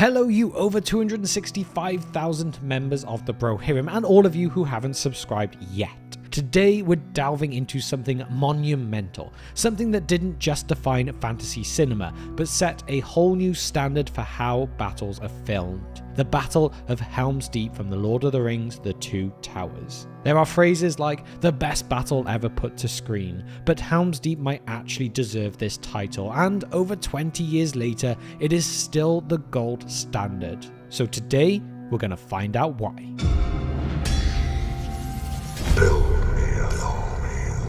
Hello you over 265,000 members of the Brohirrim and all of you who haven't subscribed yet. Today we're delving into something monumental, something that didn't just define fantasy cinema, but set a whole new standard for how battles are filmed. The Battle of Helm's Deep from The Lord of the Rings, The Two Towers. There are phrases like, the best battle ever put to screen, but Helm's Deep might actually deserve this title, and over 20 years later, it is still the gold standard. So today, we're gonna find out why.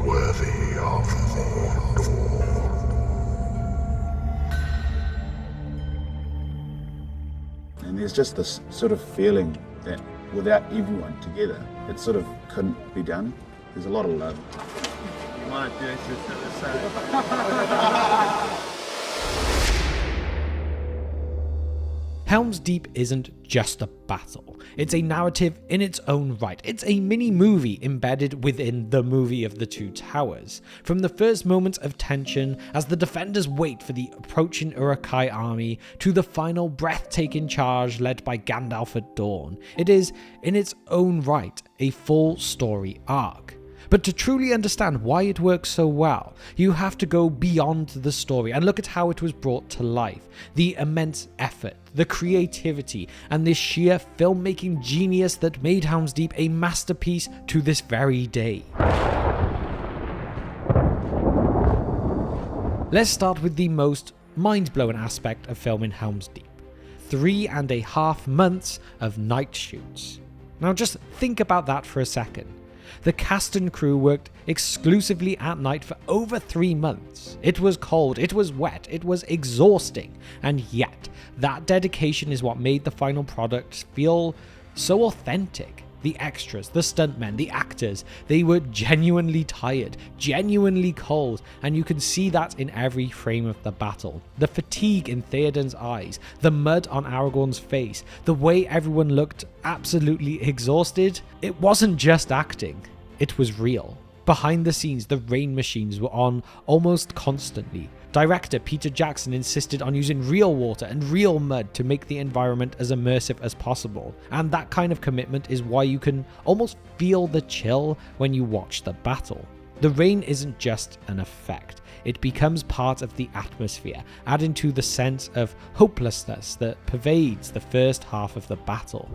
Worthy of Mordor. And there's just this sort of feeling that without everyone together, it sort of couldn't be done. There's a lot of love. You want to do this to the side. Helm's Deep isn't just a battle, it's a narrative in its own right. It's a mini-movie embedded within the movie of The Two Towers. From the first moments of tension as the defenders wait for the approaching Uruk-hai army, to the final breathtaking charge led by Gandalf at dawn, it is, in its own right, a full story arc. But to truly understand why it works so well, you have to go beyond the story and look at how it was brought to life. The immense effort, the creativity, and the sheer filmmaking genius that made Helm's Deep a masterpiece to this very day. Let's start with the most mind-blowing aspect of filming Helm's Deep. 3.5 months of night shoots. Now just think about that for a second. The cast and crew worked exclusively at night for over 3 months. It was cold, it was wet, it was exhausting, and yet that dedication is what made the final product feel so authentic. The extras, the stuntmen, the actors, they were genuinely tired, genuinely cold, and you can see that in every frame of the battle. The fatigue in Theoden's eyes, the mud on Aragorn's face, the way everyone looked absolutely exhausted. It wasn't just acting, it was real. Behind the scenes, the rain machines were on almost constantly. Director Peter Jackson insisted on using real water and real mud to make the environment as immersive as possible, and that kind of commitment is why you can almost feel the chill when you watch the battle. The rain isn't just an effect, it becomes part of the atmosphere, adding to the sense of hopelessness that pervades the first half of the battle.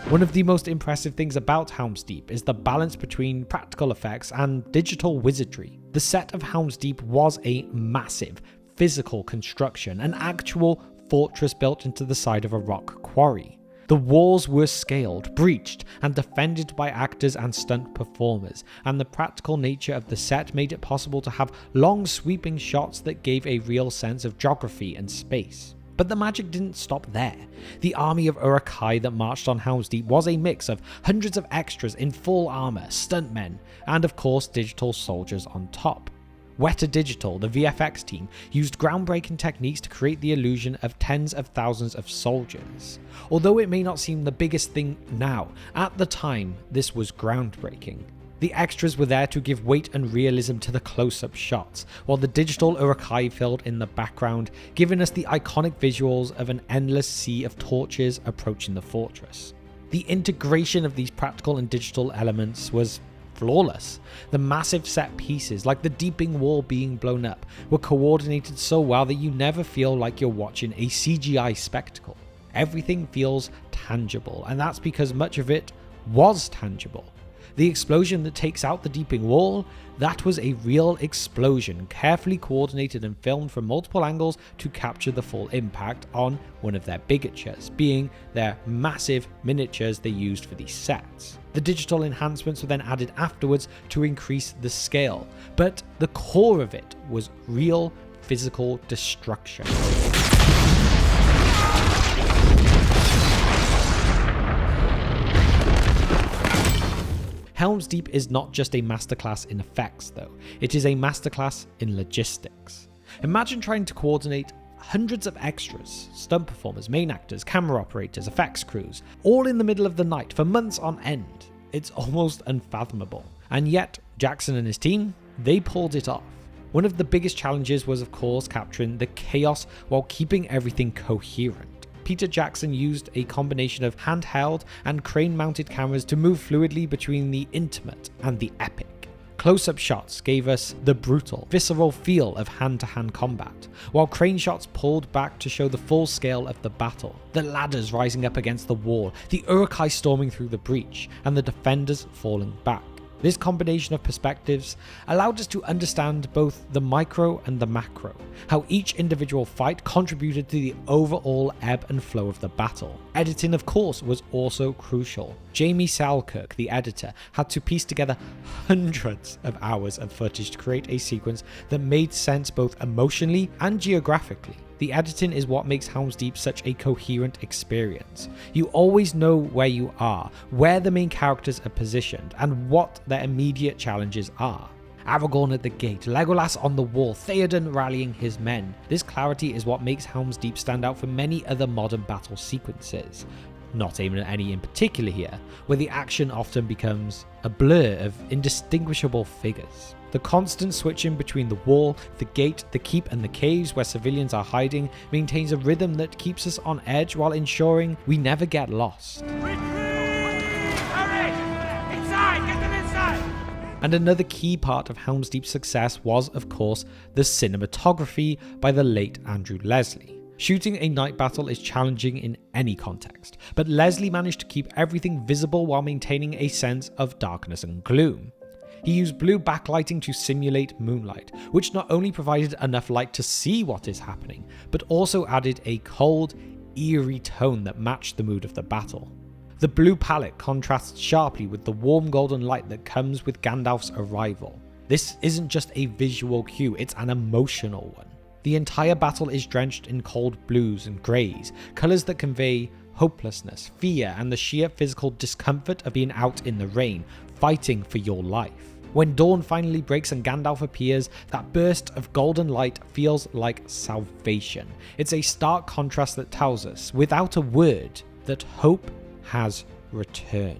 One of the most impressive things about Helm's Deep is the balance between practical effects and digital wizardry. The set of Helm's Deep was a massive physical construction, an actual fortress built into the side of a rock quarry. The walls were scaled, breached, and defended by actors and stunt performers, and the practical nature of the set made it possible to have long sweeping shots that gave a real sense of geography and space. But the magic didn't stop there. The army of Uruk-hai that marched on Helm's Deep was a mix of hundreds of extras in full armor, stuntmen, and of course digital soldiers on top. Weta Digital, the VFX team, used groundbreaking techniques to create the illusion of tens of thousands of soldiers. Although it may not seem the biggest thing now, at the time this was groundbreaking. The extras were there to give weight and realism to the close-up shots, while the digital Uruk-hai filled in the background, giving us the iconic visuals of an endless sea of torches approaching the fortress. The integration of these practical and digital elements was flawless. The massive set pieces, like the Deeping Wall being blown up, were coordinated so well that you never feel like you're watching a CGI spectacle. Everything feels tangible, and that's because much of it was tangible. The explosion that takes out the Deeping Wall, that was a real explosion, carefully coordinated and filmed from multiple angles to capture the full impact on one of their bigatures, being their massive miniatures they used for these sets. The digital enhancements were then added afterwards to increase the scale, but the core of it was real physical destruction. Helm's Deep is not just a masterclass in effects though, it is a masterclass in logistics. Imagine trying to coordinate hundreds of extras, stunt performers, main actors, camera operators, effects crews, all in the middle of the night for months on end. It's almost unfathomable. And yet, Jackson and his team, they pulled it off. One of the biggest challenges was of course capturing the chaos while keeping everything coherent. Peter Jackson used a combination of handheld and crane-mounted cameras to move fluidly between the intimate and the epic. Close-up shots gave us the brutal, visceral feel of hand-to-hand combat, while crane shots pulled back to show the full scale of the battle. The ladders rising up against the wall, the Uruk-hai storming through the breach, and the defenders falling back. This combination of perspectives allowed us to understand both the micro and the macro, how each individual fight contributed to the overall ebb and flow of the battle. Editing, of course, was also crucial. Jamie Selkirk, the editor, had to piece together hundreds of hours of footage to create a sequence that made sense both emotionally and geographically. The editing is what makes Helm's Deep such a coherent experience. You always know where you are, where the main characters are positioned, and what their immediate challenges are. Aragorn at the gate, Legolas on the wall, Theoden rallying his men. This clarity is what makes Helm's Deep stand out from many other modern battle sequences. Not aiming at any in particular here, where the action often becomes a blur of indistinguishable figures. The constant switching between the wall, the gate, the keep and the caves where civilians are hiding maintains a rhythm that keeps us on edge while ensuring we never get lost. And another key part of Helm's Deep's success was, of course, the cinematography by the late Andrew Leslie. Shooting a night battle is challenging in any context, but Leslie managed to keep everything visible while maintaining a sense of darkness and gloom. He used blue backlighting to simulate moonlight, which not only provided enough light to see what is happening, but also added a cold, eerie tone that matched the mood of the battle. The blue palette contrasts sharply with the warm golden light that comes with Gandalf's arrival. This isn't just a visual cue, it's an emotional one. The entire battle is drenched in cold blues and greys, colours that convey hopelessness, fear, and the sheer physical discomfort of being out in the rain, fighting for your life. When dawn finally breaks and Gandalf appears, that burst of golden light feels like salvation. It's a stark contrast that tells us, without a word, that hope has returned.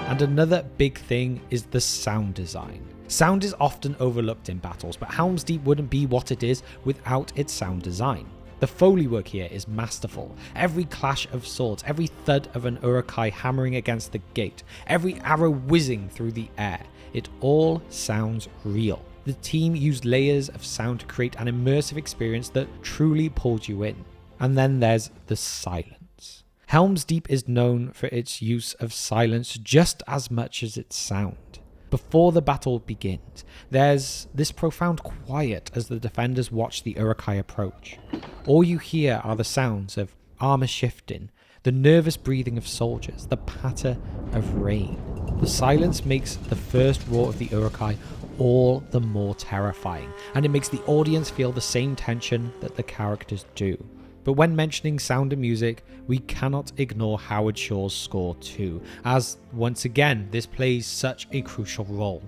And another big thing is the sound design. Sound is often overlooked in battles, but Helm's Deep wouldn't be what it is without its sound design. The Foley work here is masterful. Every clash of swords, every thud of an Uruk-hai hammering against the gate, every arrow whizzing through the air, it all sounds real. The team used layers of sound to create an immersive experience that truly pulled you in. And then there's the silence. Helm's Deep is known for its use of silence just as much as its sound. Before the battle begins, there's this profound quiet as the defenders watch the Uruk-hai approach. All you hear are the sounds of armor shifting, the nervous breathing of soldiers, the patter of rain. The silence makes the first roar of the Uruk-hai all the more terrifying, and it makes the audience feel the same tension that the characters do. But when mentioning sound and music, we cannot ignore Howard Shore's score too, as once again this plays such a crucial role.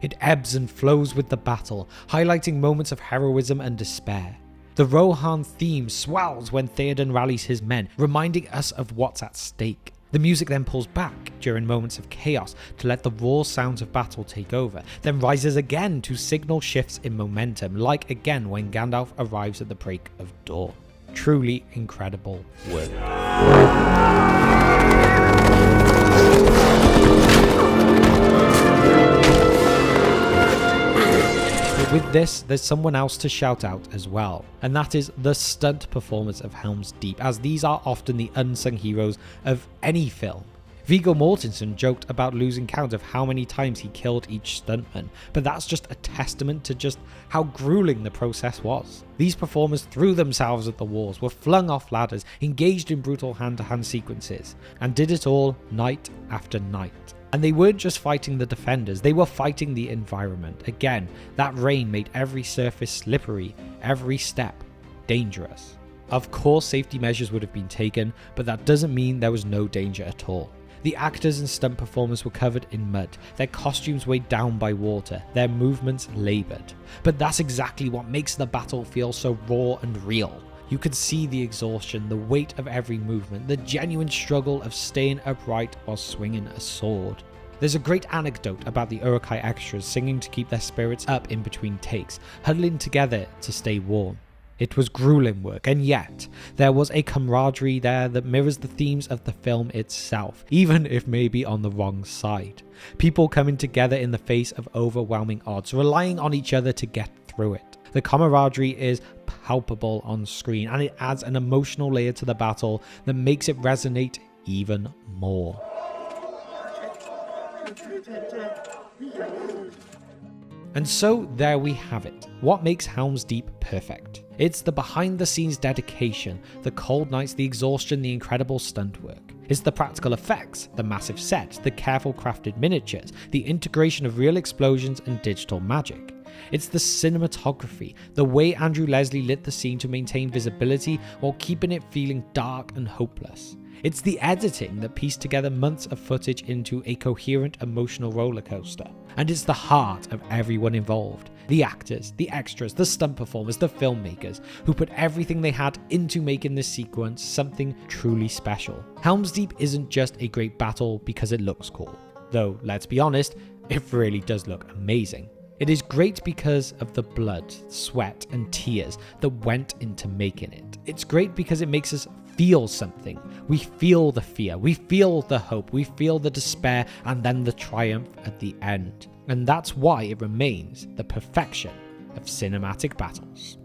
It ebbs and flows with the battle, highlighting moments of heroism and despair. The Rohan theme swells when Theoden rallies his men, reminding us of what's at stake. The music then pulls back during moments of chaos to let the raw sounds of battle take over, then rises again to signal shifts in momentum, like again when Gandalf arrives at the break of dawn. Truly incredible work. But with this, there's someone else to shout out as well, and that is the stunt performance of Helm's Deep, as these are often the unsung heroes of any film. Viggo Mortensen joked about losing count of how many times he killed each stuntman, but that's just a testament to just how grueling the process was. These performers threw themselves at the walls, were flung off ladders, engaged in brutal hand-to-hand sequences, and did it all night after night. And they weren't just fighting the defenders, they were fighting the environment. Again, that rain made every surface slippery, every step dangerous. Of course, safety measures would have been taken, but that doesn't mean there was no danger at all. The actors and stunt performers were covered in mud, their costumes weighed down by water, their movements laboured. But that's exactly what makes the battle feel so raw and real. You could see the exhaustion, the weight of every movement, the genuine struggle of staying upright while swinging a sword. There's a great anecdote about the Uruk-hai extras singing to keep their spirits up in between takes, huddling together to stay warm. It was grueling work, and yet there was a camaraderie there that mirrors the themes of the film itself, even if maybe on the wrong side. People coming together in the face of overwhelming odds, relying on each other to get through it. The camaraderie is palpable on screen, and it adds an emotional layer to the battle that makes it resonate even more. And so there we have it. What makes Helm's Deep perfect? It's the behind the scenes dedication, the cold nights, the exhaustion, the incredible stunt work. It's the practical effects, the massive sets, the careful crafted miniatures, the integration of real explosions and digital magic. It's the cinematography, the way Andrew Leslie lit the scene to maintain visibility while keeping it feeling dark and hopeless. It's the editing that pieced together months of footage into a coherent emotional roller coaster. And it's the heart of everyone involved. The actors, the extras, the stunt performers, the filmmakers, who put everything they had into making this sequence something truly special. Helm's Deep isn't just a great battle because it looks cool. Though, let's be honest, it really does look amazing. It is great because of the blood, sweat, and tears that went into making it. It's great because it makes us feel something. We feel the fear, we feel the hope, we feel the despair, and then the triumph at the end. And that's why it remains the perfection of cinematic battles.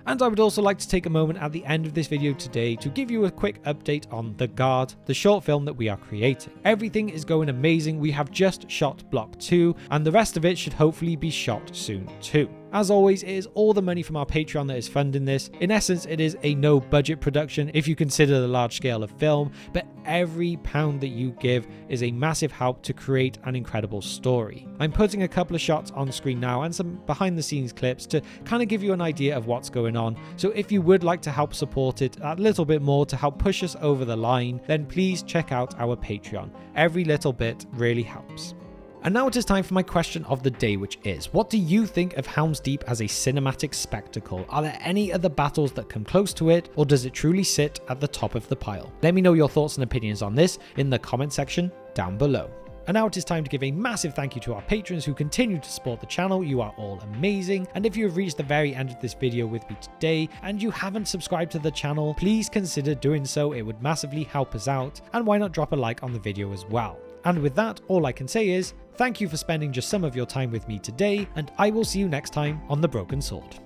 And I would also like to take a moment at the end of this video today to give you a quick update on The Guard, the short film that we are creating. Everything is going amazing. We have just shot block 2, and the rest of it should hopefully be shot soon too. As always, it is all the money from our Patreon that is funding this. In essence, it is a no budget production if you consider the large scale of film, but every pound that you give is a massive help to create an incredible story. I'm putting a couple of shots on screen now and some behind the scenes clips to kind of give you an idea of what's going on. So if you would like to help support it a little bit more to help push us over the line, then please check out our Patreon. Every little bit really helps. And now it is time for my question of the day, which is, what do you think of Helm's Deep as a cinematic spectacle? Are there any other battles that come close to it, or does it truly sit at the top of the pile? Let me know your thoughts and opinions on this in the comment section down below. And now it is time to give a massive thank you to our patrons who continue to support the channel. You are all amazing. And if you have reached the very end of this video with me today and you haven't subscribed to the channel, please consider doing so. It would massively help us out. And why not drop a like on the video as well? And with that, all I can say is, thank you for spending just some of your time with me today, and I will see you next time on The Broken Sword.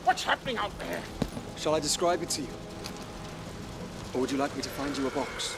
What's happening out there? Shall I describe it to you? Or would you like me to find you a box?